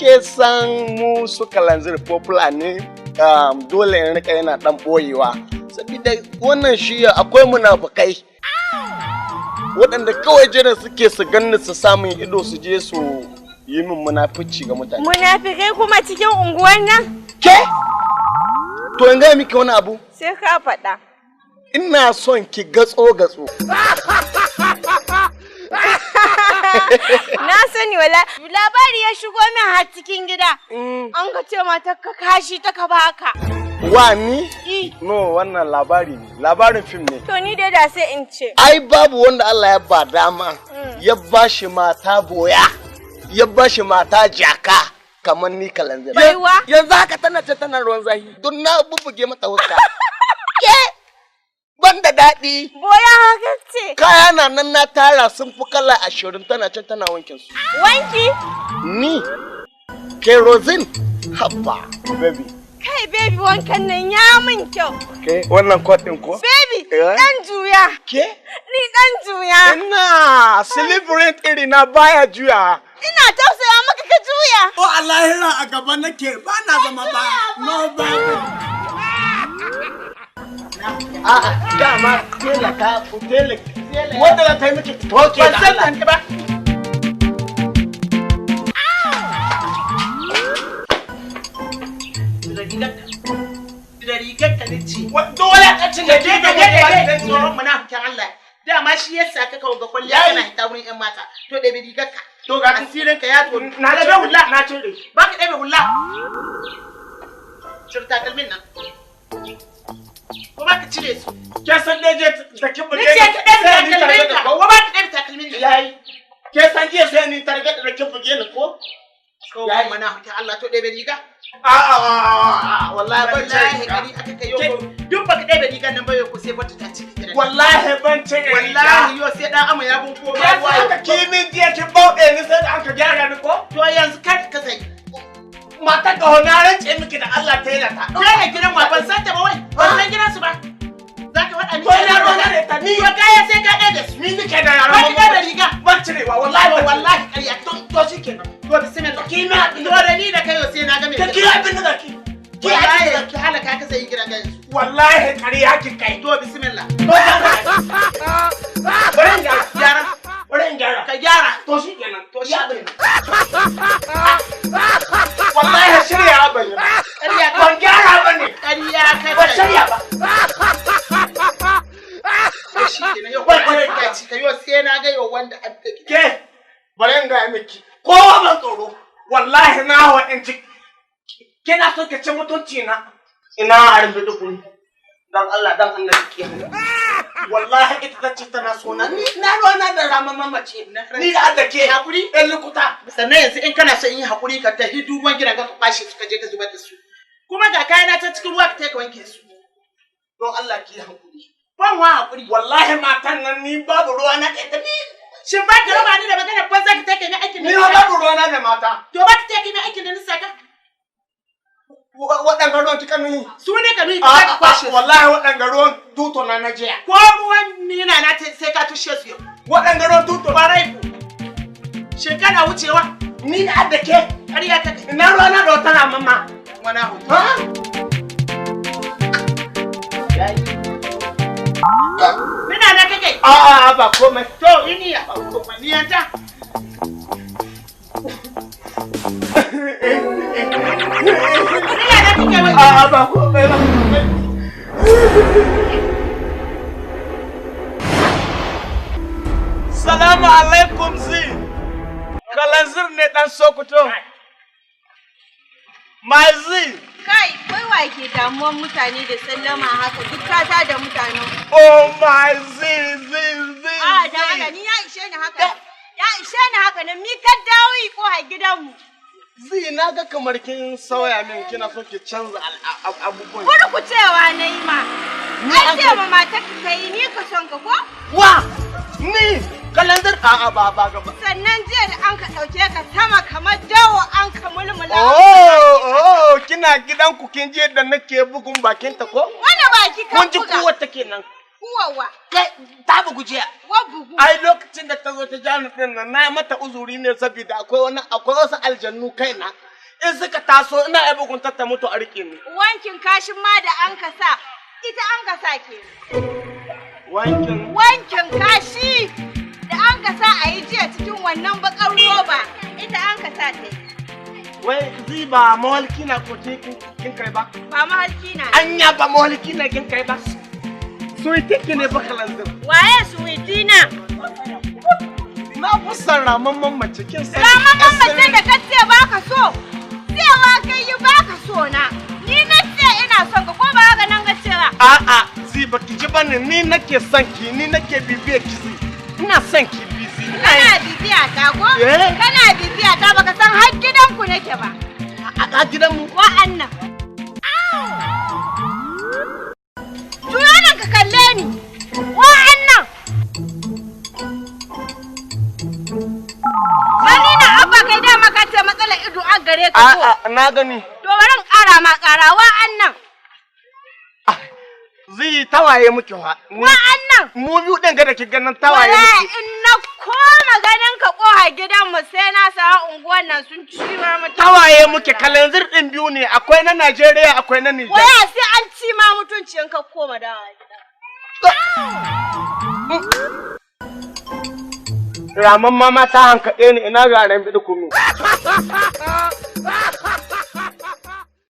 ke san mu su kalanzir popular ne dole in rika yana dan boyewa saboda wannan shi akwai munafukai waɗanda kawai jira suke su ganni su samun ido su je su yi min munafici ga mutane. Munafikai kuma cikin unguwan nan? Ke? To in gaya miki wani abu? Sai ka faɗa. Ina son ki gatso. Na sani wala labari ya shigo min har cikin gida. An ga ce mata ka kashi ta ka baka. Wani? No, wannan labari ne. Labarin fim ne. To ni dai da sai in ce. Ai babu wanda Allah ya ba dama. Ya bashi mata boya. Ya bashi mata jaka. Kamar ni kalanzir. Baiwa? Yanzu haka tana ruwan zahi. Don na bubbuge mata wuska. Banda daɗi. Boya haka ce. Kaya nan na tara sun fi kala 20 tana can tana wankin su. Wanki? Ni. Kerosene. Habba. Baby. Kai baby wankan nan ya min kyau. Ke wannan kot ɗin ko? Baby, dan juya. Ke? Ni dan juya. Ina celebrate iri na baya juya. Ina tausaya maka ka juya. O Allahira a gaba nake ba na zama ba. No ba. Dama tela ka tela. Wanda za ta yi miki toke da Allah. Ba. Da rigar ka dace. Dole ka ci da da tsoron munafikin Allah. Dama shi yasa ka kawo ga kwalliya kana hita wurin ƴan mata. To da bi rigar ka. To ga asirin ka ya to. na da hulla na cire. Ba ka ɗabe hulla. Cire takalmin nan. Ko ba ka cire su. Ke san da je da kin bude. Ni ce ka ɗabe takalmin ka. Ko ba ka ɗabe takalmin nan. Yayi. Ke san jiya sai ni targa da kin buge ni ko? Yayi munafikin Allah to ɗabe riga. Wallahi ban Wallahi kari aka kai yau. Duk baka ɗabe rigar nan ba yau ko sai bata ta ciki gidan. wallahi ban ce Wallahi yau sai dan ama ya bun ko ba ruwa. aka kimin jiya ki bauɗe ni sai da aka gyara ni ko? To yanzu kar ka sai. Mata ka na rance miki da Allah ta yi ta. Dole gidan ma ban san ta ba wai. Ban san gidan su ba. Za ka faɗa ni. Ko ina ruwa ne ta ni. To kaya sai ka ɗabe su. Ni nake da yaran Ba ki ɗabe riga. ban cirewa wallahi Wallahi ƙarya. To shikenan. To bismillah. Kimi To da ni da kai yau sai na ga me. ka ki abin da zaki. Wallahi ki halaka ka sai gidan gansu. Wallahi ƙarya ki kai. To bismillah. Bari in gyara. Gyara. Bari in gyara. Ka gyara. To shi kenan. To shikenan. Wallahi shirya ban yi. Ƙarya ka. Ban gyara ba ne. Ƙarya ka. Ban shirya ba. To shikenan yau ka ci ka yau sai na ga yau wanda an take. Ke bari in gaya miki. Kowa ban tsoro. Wallahi na hawa in ci. Kina so ka ci mutunci na. Ina harbi dukuni. Dan Allah dan annabi ke. Wallahi ita ta ce tana so na. Ni na ruwana da rama mamace. Ni da adda ke hakuri ɗan lukuta. Sannan yanzu in kana son in yi hakuri ka tafi duban gidan ka kwashe su ka je ka zubar da su. Kuma ga kayana ta cikin ruwa ka ka wanke su. Don Allah ki hakuri. Ban wa hakuri. Wallahi matan nan ni babu ruwa na ɗaya ni. Shin ba ka raba ni da magana ban za ka take ni aikin Ni babu ruwa na da mata. To ba ka take ni aikin da nisa ka? Waɗanga ruwan kika nuyi. Su ne ka nuyi ka kwashe su. Wallahi waɗanga ruwan tuto na jiya. Ko ruwan ni na sai ka tushe su yau. Waɗanga ruwan tuto. Barai. Shin kana wucewa? Ni da adda ke. Ƙarya ta kai. Ina ruwa na da wata na mamma. Wana hutu. Ha? Mina na kake? A'a ba komai. To iniya. Niyanta. A'a ba komai ba. Salamu alaikum zi. Kalanzir ne dan Sokoto. Mai zi. Kai, wai wa ke damuwan mutane da sallama haka duk kata da mutanen. Oh my zi. A da haka ni ya ishe ni haka. Ya ishe ni haka nan mi ka dawo yi ko a gidanmu. Zi na ga kamar kin sauya min kina so ki canza abubuwan. Kuri ku cewa na yi ma. Ai ce ma matar ka yi ni ka son ka ko? Wa ni kalanzir a'a ba gaba. Sannan jiya da an ka ɗauke ka sama kamar dawo an ka mulmula. Oh, kina gidanku kin je da nake bugun bakin ta ko? Wani baki kan buga. Kun ji kuwa take nan. Kuwawa. Kai ta bugu jiya. Wa bugu. Ai lokacin da ta zo ta jani din nan na mata uzuri ne saboda akwai wasu aljannu kaina in suka taso ina ai bugun ta mutu a rike ni. Wankin kashin ma da an ka sa, ita an ka sa ke. Wankin kashi da an ka sa a yi jiya cikin wannan bakar roba, ita an ka sa ta. Wai zai ba mahalki na ko kin kai ba? Ba mahalki na. Anya ba mahalki na kin kai ba? Suwiti ki ne baka lanzir. Waye suwiti na? Na fi son ramamman mace kin san. Ramamman mace da ka ce baka so. Cewa kai yi baka so na. Ni na ce ina son ka ko ba haka nan ga cewa. A'a, zai baki ji bane ni nake son ki, ni nake bibiye ki zai. Ina son ki bizi. Kana bibiya ta ko? Kana bibiya ta baka san har gidanku nake ba. A gidanmu? Wa'annan. Juyo nan ka kalle ni. Wa'annan. Sani na abba kai dama ka ce matsalar ido an gare ka ko? A'a, na gani. To bari in ƙara ma ƙara wa'annan. Zai tawaye muke wa. Wa'annan. Mu biyu ɗin ga da ki ganin tawaye muke. Wallahi in na koma ganin ka ƙoha gidanmu sai na sa unguwan nan sun ciwa mu. Tawaye muke kalanzir ɗin biyu ne, akwai na Najeriya akwai na Nijar. Waya sai an ci ma mutunci in ka koma dawa gida. Raman mama ta hankaɗe ni ina ga ran bidu kunu.